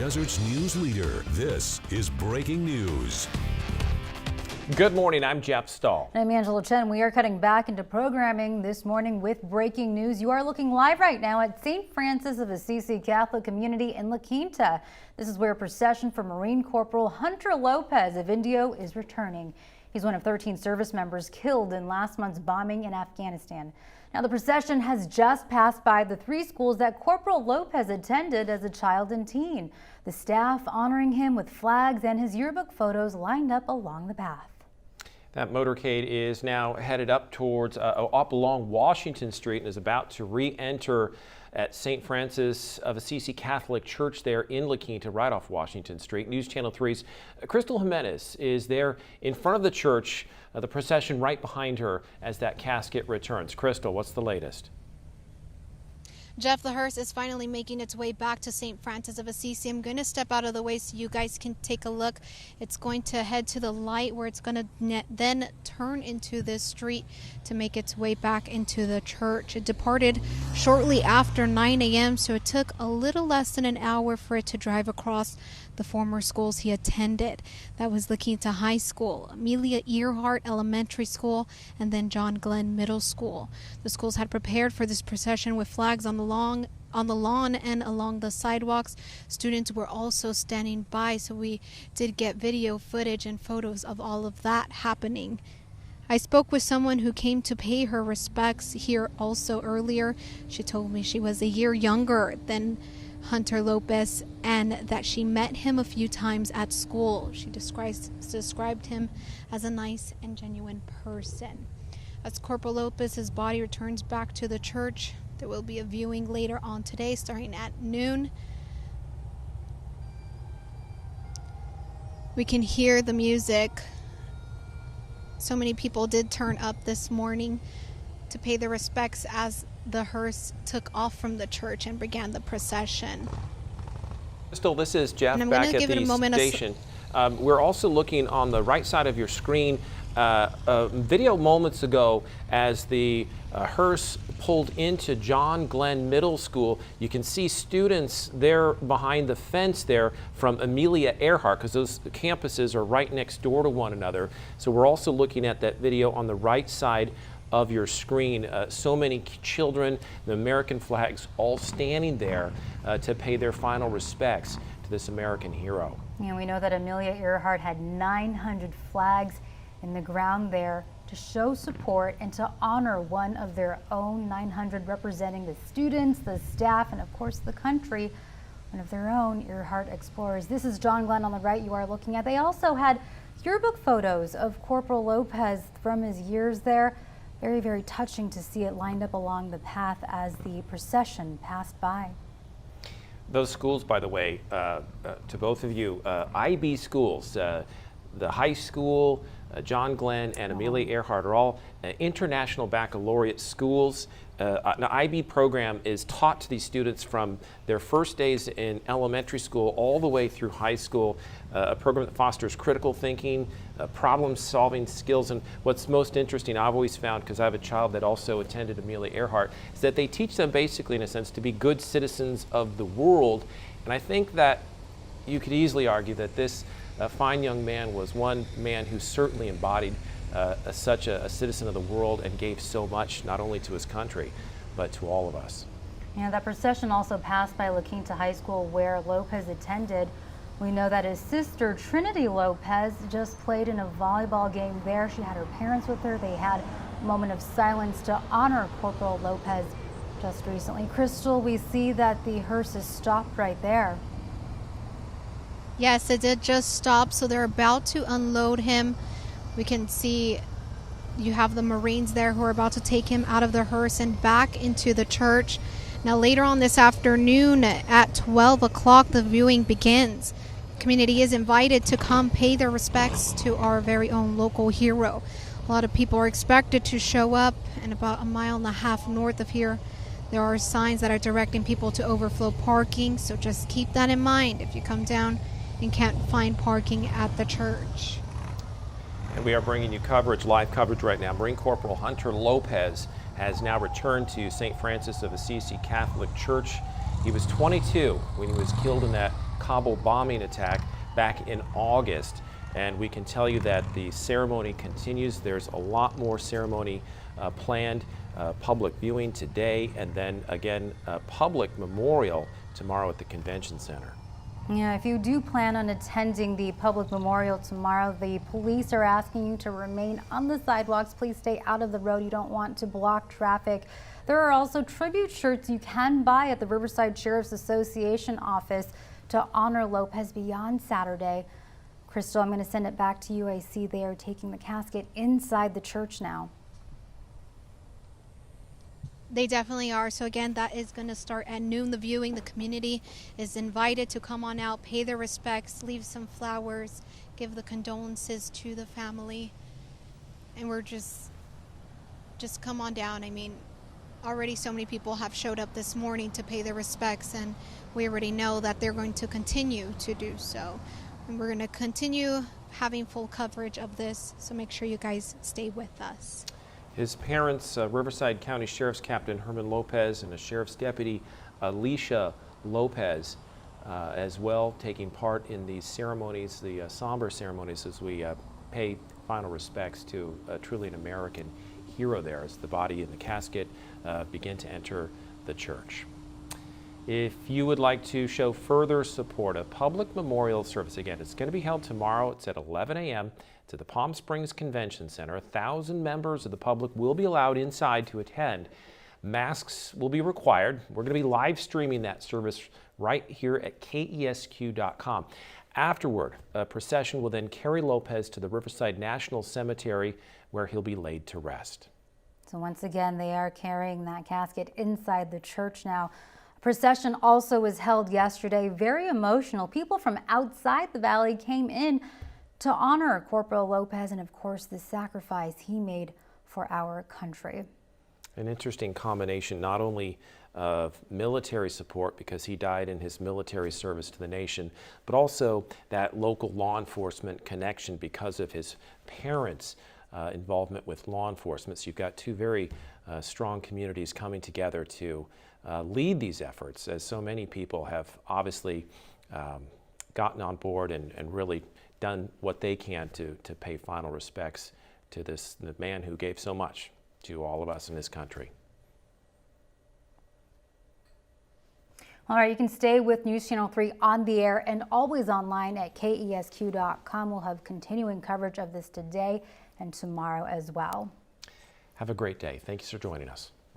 Desert's news leader. This is breaking news. Good morning, I'm Jeff Stahl. I'm Angela Chen. We are cutting back into programming this morning with breaking news. You are looking live right now at St. Francis of Assisi Catholic Community in La Quinta. This is where procession for Marine Corporal Hunter Lopez of Indio is returning. He's one of 13 service members killed in last month's bombing in Afghanistan. Now, the procession has just passed by the 3 schools that Corporal Lopez attended as a child and teen. The staff honoring him with flags and his yearbook photos lined up along the path. That motorcade is now headed up towards up along Washington Street and is about to re-enter at St. Francis of Assisi Catholic Church there in La Quinta, right off Washington Street. News Channel 3's Crystal Jimenez is there in front of the church, the procession right behind her as that casket returns. Crystal, what's the latest? Jeff, the hearse is finally making its way back to St. Francis of Assisi. I'm going to step out of the way so you guys can take a look. It's going to head to the light where it's going to then turn into this street to make its way back into the church. It departed shortly after 9 a.m., so it took a little less than an hour for it to drive across the former schools he attended. That was La Quinta High School, Amelia Earhart Elementary School, and then John Glenn Middle School. The schools had prepared for this procession with flags on the lawn and along the sidewalks. Students were also standing by, so we did get video footage and photos of all of that happening. I spoke with someone who came to pay her respects here also earlier. She told me she was a year younger than Hunter Lopez and that she met him a few times at school. She described him as a nice and genuine person. As Corporal Lopez's body returns back to the church, there will be a viewing later on today starting at noon. We can hear the music. So many people did turn up this morning to pay their respects as the hearse took off from the church and began the procession. Crystal, this is Jeff and I'm back give at it a the moment station. We're also looking on the right side of your screen a video moments ago as the hearse pulled into John Glenn Middle School. You can see students there behind the fence there from Amelia Earhart, because those campuses are right next door to one another. So we're also looking at that video on the right side of your screen. So many children, the American flags, all standing there to pay their final respects to this American hero. And we know that Amelia Earhart had 900 flags in the ground there to show support and to honor one of their own 900, representing the students, the staff, and of course the country, one of their own Earhart explorers. This is John Glenn on the right you are looking at. They also had yearbook photos of Corporal Lopez from his years there. Very, very touching to see it lined up along the path as the procession passed by. Those schools, by the way, to both of you, IB schools, the high school, John Glenn and Amelia Earhart are all international baccalaureate schools. An IB program is taught to these students from their first days in elementary school all the way through high school, a program that fosters critical thinking, problem-solving skills. And what's most interesting, I've always found, because I have a child that also attended Amelia Earhart, is that they teach them basically, in a sense, to be good citizens of the world. And I think that you could easily argue that this fine young man was one man who certainly embodied such a citizen of the world and gave so much, not only to his country, but to all of us. Yeah, that procession also passed by La Quinta High School where Lopez attended. We know that his sister, Trinity Lopez, just played in a volleyball game there. She had her parents with her. They had a moment of silence to honor Corporal Lopez just recently. Crystal, we see that the hearse is stopped right there. Yes, it did just stop, so they're about to unload him. We can see you have the Marines there who are about to take him out of the hearse and back into the church. Now later on this afternoon at 12 o'clock, the viewing begins. The community is invited to come pay their respects to our very own local hero. A lot of people are expected to show up, and about 1.5 miles north of here, there are signs that are directing people to overflow parking, so just keep that in mind if you come down and can't find parking at the church. And we are bringing you coverage, live coverage right now. Marine Corporal Hunter Lopez has now returned to St. Francis of Assisi Catholic Church. He was 22 when he was killed in that Kabul bombing attack back in August. And we can tell you that the ceremony continues. There's a lot more ceremony planned, public viewing today, and then again, a public memorial tomorrow at the convention center. Yeah, if you do plan on attending the public memorial tomorrow, the police are asking you to remain on the sidewalks. Please stay out of the road. You don't want to block traffic. There are also tribute shirts you can buy at the Riverside Sheriff's Association office to honor Lopez beyond Saturday. Crystal, I'm going to send it back to you. I see they are taking the casket inside the church now. They definitely are. So again, that is going to start at noon. The viewing, the community is invited to come on out, pay their respects, leave some flowers, give the condolences to the family. And we're just come on down. I mean, already so many people have showed up this morning to pay their respects, and we already know that they're going to continue to do so. And we're going to continue having full coverage of this, so make sure you guys stay with us. His parents, Riverside County Sheriff's Captain Herman Lopez and a Sheriff's Deputy Alicia Lopez, as well, taking part in these ceremonies, the somber ceremonies, as we pay final respects to truly an American hero there as the body in the casket begin to enter the church. If you would like to show further support, a public memorial service, again, it's going to be held tomorrow. It's at 11 a.m. to the Palm Springs Convention Center. 1,000 members of the public will be allowed inside to attend. Masks will be required. We're going to be live streaming that service right here at KESQ.com. Afterward, a procession will then carry Lopez to the Riverside National Cemetery, where he'll be laid to rest. So once again, they are carrying that casket inside the church now. Procession also was held yesterday, very emotional. People from outside the valley came in to honor Corporal Lopez and, of course, the sacrifice he made for our country. An interesting combination, not only of military support because he died in his military service to the nation, but also that local law enforcement connection because of his parents' involvement with law enforcement. So you've got two very strong communities coming together to lead these efforts, as so many people have obviously gotten on board and really done what they can to pay final respects to the man who gave so much to all of us in this country. All right, you can stay with News Channel 3 on the air and always online at KESQ.com. We'll have continuing coverage of this today and tomorrow as well. Have a great day. Thank you for joining us.